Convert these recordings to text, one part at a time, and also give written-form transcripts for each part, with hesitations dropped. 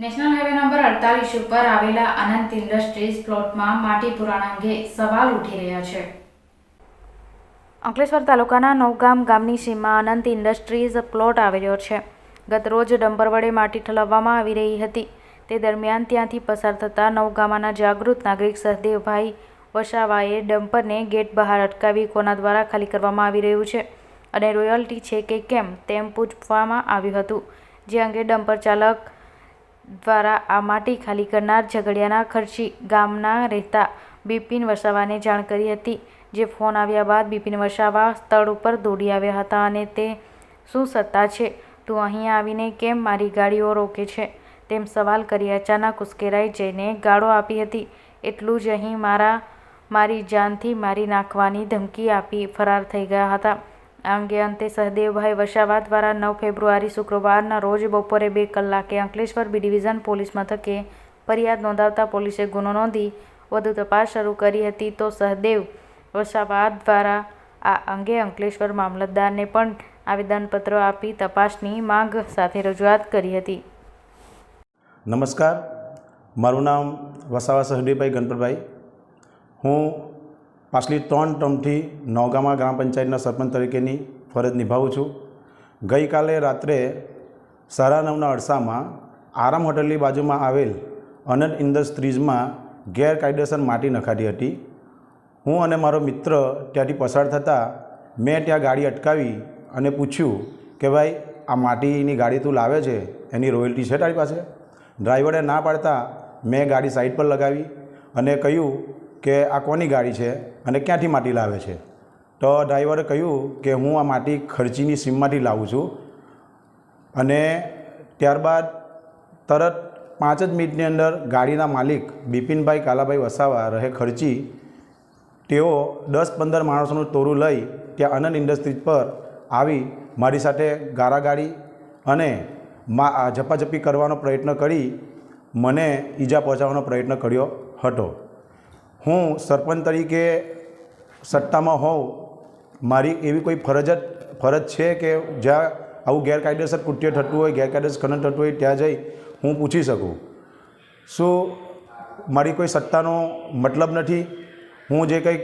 National highway number 48 ઉપર આવેલા અનંત industries પ્લોટમાં માટી પુરાણ અંગે સવાલ ઉઠી રહ્યા છે। અંકલેશ્વર તાલુકાના નવગામ ગામની સીમમાં અનંત ઇન્ડસ્ટ્રીઝ પ્લોટ આવેલો છે। ગત રોજ ડમ્પર વડે માટી ઠલવવામાં આવી રહી હતી। તે દરમિયાન ત્યાંથી પસાર થતા નવગામના જાગૃત નાગરિક સહદેવભાઈ વસાવાએ ડમ્પરને ગેટ બહાર અટકાવી કોના દ્વારા ખાલી કરવામાં આવી રહ્યું છે અને રોયલ્ટી છે કે કેમ તેમ પૂછવામાં આવ્યું હતું, જે અંગે ડમ્પર ચાલક દ્વારા આ માટી ખાલી કરનાર ઝઘડિયાના ખર્ચી ગામના રહેતા બિપિન વસાવાને જાણ કરી હતી, જે ફોન આવ્યા બાદ બિપિન વસાવા સ્થળ ઉપર દોડી આવ્યા હતા અને તે શું સત્તા છે, તું અહીં આવીને કેમ મારી ગાડીઓ રોકે છે તેમ સવાલ કરી અચાનક ઉશ્કેરાઈ જઈને ગાળો આપી હતી। એટલું જ અહીં મારી જાનથી મારી નાખવાની ધમકી આપી ફરાર થઈ ગયા હતા। આ અંગે અંતે સહદેવભાઈ વસાવા દ્વારા 9 ફેબ્રુઆરી શુક્રવારના રોજ બપોરે 2 કલાકે અંકલેશ્વર બી ડિવિઝન પોલીસ મથકે ફરિયાદ નોંધાવતા પોલીસે ગુનો નોંધી વધુ તપાસ શરૂ કરી હતી। તો સહદેવ વસાવા દ્વારા આ અંગે અંકલેશ્વર મામલતદારને પણ આવેદનપત્ર આપી તપાસની માંગ સાથે રજૂઆત કરી હતી। નમસ્કાર, મારું નામ વસાવા સહદેવભાઈ ગણપતભાઈ। હું પાછલી 3 ટર્મથી નવગામા ગ્રામ પંચાયતના સરપંચ તરીકેની ફરજ નિભાવું છું। ગઈકાલે રાત્રે 9:30ના અરસામાં આરામ હોટલની બાજુમાં આવેલ અનંત ઇન્ડસ્ટ્રીઝમાં ગેરકાયદેસર માટી નખાતી હતી। હું અને મારો મિત્ર ત્યાંથી પસાર થતાં મેં ત્યાં ગાડી અટકાવી અને પૂછ્યું કે ભાઈ, આ માટીની ગાડી તું લાવે છે, એની રોયલ્ટી છે તારી પાસે? ડ્રાઈવરે ના પાડતા મેં ગાડી સાઈડ પર લગાવી અને કહ્યું કે આ કોની ગાડી છે અને ક્યાંથી માટી લાવે છે? તો ડ્રાઈવરે કહ્યું કે હું આ માટી ખર્ચીની સીમમાંથી લાવું છું અને ત્યારબાદ તરત 5 જ મિનિટની અંદર ગાડીના માલિક બિપિનભાઈ કાલાભાઈ વસાવા રહે ખર્ચી, તેઓ 10-15 માણસોનું ટોળું લઈ ત્યાં અનંત ઇન્ડસ્ટ્રીઝ પર આવી મારી સાથે ગાળાગાળી અને ઝપાઝપી કરવાનો પ્રયત્ન કરી મને ઈજા પહોંચાડવાનો પ્રયત્ન કર્યો હતો। હું સરપંચ તરીકે સત્તામાં હોઉં, મારી એવી કોઈ ફરજ છે કે જ્યાં આવું ગેરકાયદેસર કૃત્ય થતું હોય, ગેરકાયદેસર ખનન થતું હોય ત્યાં જઈ હું પૂછી શકું? શું મારી કોઈ સત્તાનો મતલબ નથી? હું જે કંઈક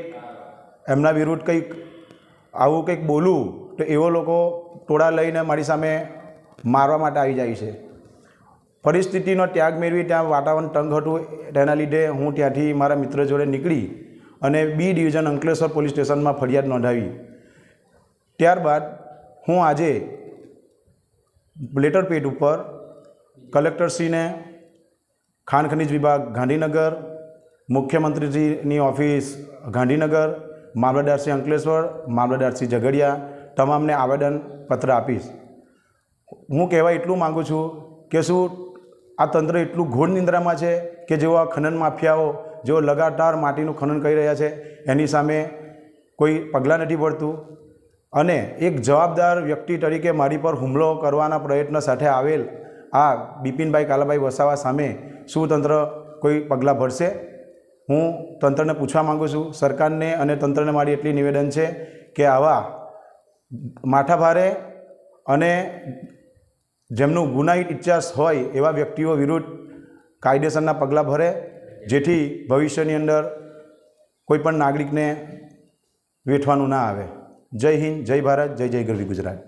એમના વિરુદ્ધ કંઈક આવું કંઈક બોલું તો એવો લોકો ટોળા લઈને મારી સામે મારવા માટે આવી જાય છે। પરિસ્થિતિનો ત્યાગ મેળવી ત્યાં વાતાવરણ તંગ હતું, તેના લીધે હું ત્યાંથી મારા મિત્ર જોડે નીકળી અને બી ડિવિઝન અંકલેશ્વર પોલીસ સ્ટેશનમાં ફરિયાદ નોંધાવી। ત્યારબાદ હું આજે લેટર પેડ ઉપર કલેક્ટરશ્રીને, ખાણ ખનિજ વિભાગ ગાંધીનગર, મુખ્યમંત્રીશ્રીની ઓફિસ ગાંધીનગર, મામલતદારશ્રી અંકલેશ્વર, મામલતદારશ્રી ઝઘડિયા તમામને આવેદનપત્ર આપીશ। હું કહેવા એટલું માગું છું કે શું આ તંત્ર એટલું ઘોર નિંદ્રામાં છે કે જેઓ આ ખનન માફિયાઓ જેઓ લગાતાર માટીનું ખનન કરી રહ્યા છે એની સામે કોઈ પગલાં નથી ભરતું? અને એક જવાબદાર વ્યક્તિ તરીકે મારી પર હુમલો કરવાના પ્રયત્ન સાથે આવેલ આ બિપિનભાઈ કાલાભાઈ વસાવા સામે શું તંત્ર કોઈ પગલાં ભરશે? હું તંત્રને પૂછવા માગું છું, સરકારને અને તંત્રને મારી એટલી નિવેદન છે કે આવા માથાભારે અને જેમનું ગુનાહિત ઇતિહાસ હોય એવા વ્યક્તિઓ વિરુદ્ધ કાયદેસરના પગલાં ભરે, જેથી ભવિષ્યની અંદર કોઈ પણ નાગરિકને વેઠવાનું ના આવે। જય હિન્દ, જય ભારત, જય જય ગરવી ગુજરાત।